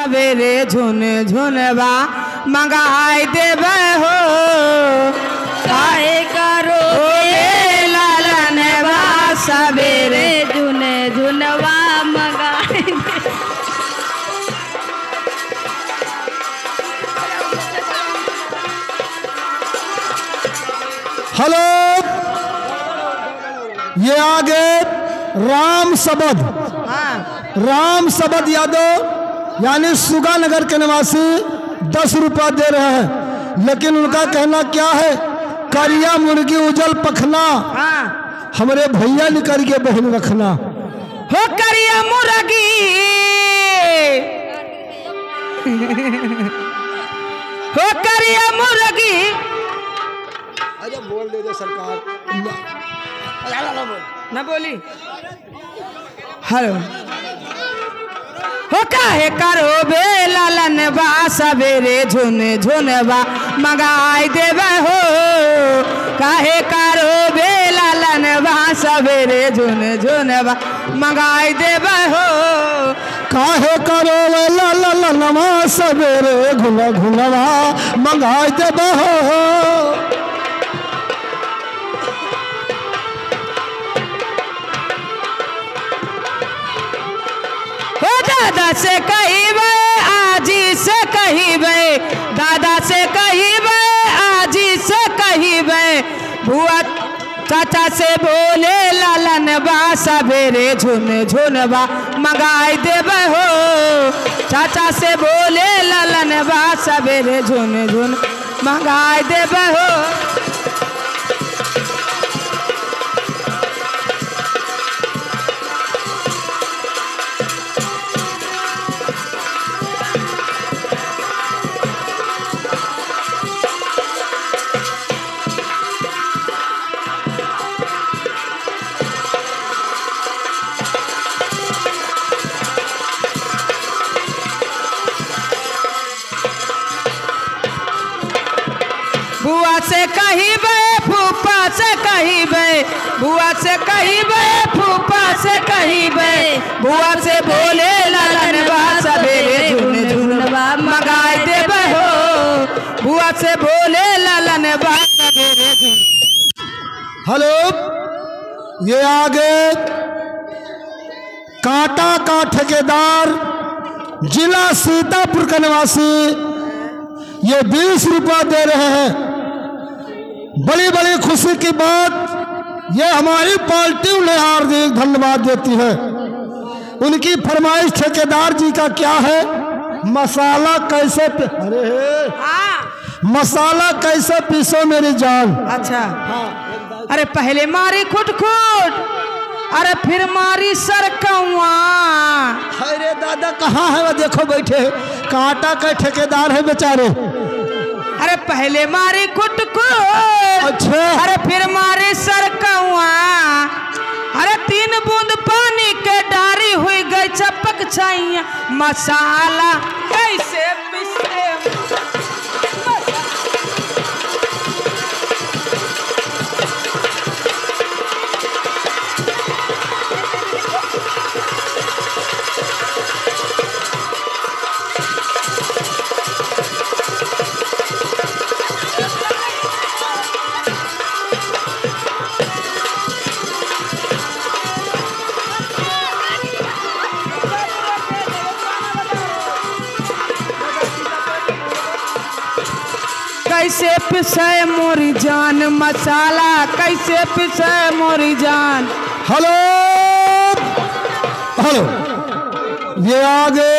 सवेरे झुन झुनवा मंगाई देवे हो काहे करो लालनवा सवेरे झुन झुनवा मंगाई। हेलो, ये आगे राम सबद, राम सबद यादव यानी सुगानगर के निवासी 10 रुपया दे रहे हैं, लेकिन उनका कहना क्या है, करिया मुर्गी उजल पखना हमारे भैया निकल के बहन रखना हो करिया मुर्गी हो करिया मुर्गी। अरे बोल दे सरकार ना बोली। हेलो, हो काहे करो बे लालनवा सवेरे झुन झुनवा मंगाई देवे हो काहे करो बे लालनवा सवेरे झुन झुनवा मंगाई देवे हो काहे करो लालनवा सवेरे घुन घुनवा मंगाई देवे हो। दादा से कहिबे आजी से कहिबे दादा से कहिबे आजी से कहिबे बुआ चाचा से बोले लालनवा सवेरे झुन झुनवा मंगाई देवे हो चाचा से बोले लालनवा सवेरे झुन झुन मंगाई देवे हो। बुआ से कहिबे फूफा से कहिबे बुआ से कहिबे फूफा से कहिबे बुआ से बोले लालनवा सवेरे झुन झुनवा मंगाई देवे हो बुआ से बोले लालनवा सवेरे झुन। हेलो, ये आगे कांटा का ठेकेदार जिला सीतापुर का निवासी ये 20 रुपया दे रहे हैं। बड़ी बड़ी खुशी की बात ये हमारी पार्टी उन्हें हार्दिक धन्यवाद देती है। उनकी फरमाइश ठेकेदार जी का क्या है, मसाला कैसे मसाला कैसे पीसो मेरी जान। अच्छा, अरे पहले मारी खुट खुट अरे फिर मारी सरकौआ। अरे दादा कहाँ है, वो देखो बैठे कांटा का ठेकेदार है बेचारे। अरे पहले मारी खुट खुट अच्छा, अरे फिर मारी सरकौआ। अरे 3 बूंद पानी के डारी हुई गई चपक छैया मसाला कैसे पीसे। कैसे पिसे मोरी जान मसाला कैसे पिसे मोरी जान। हेलो हेलो, ये आगे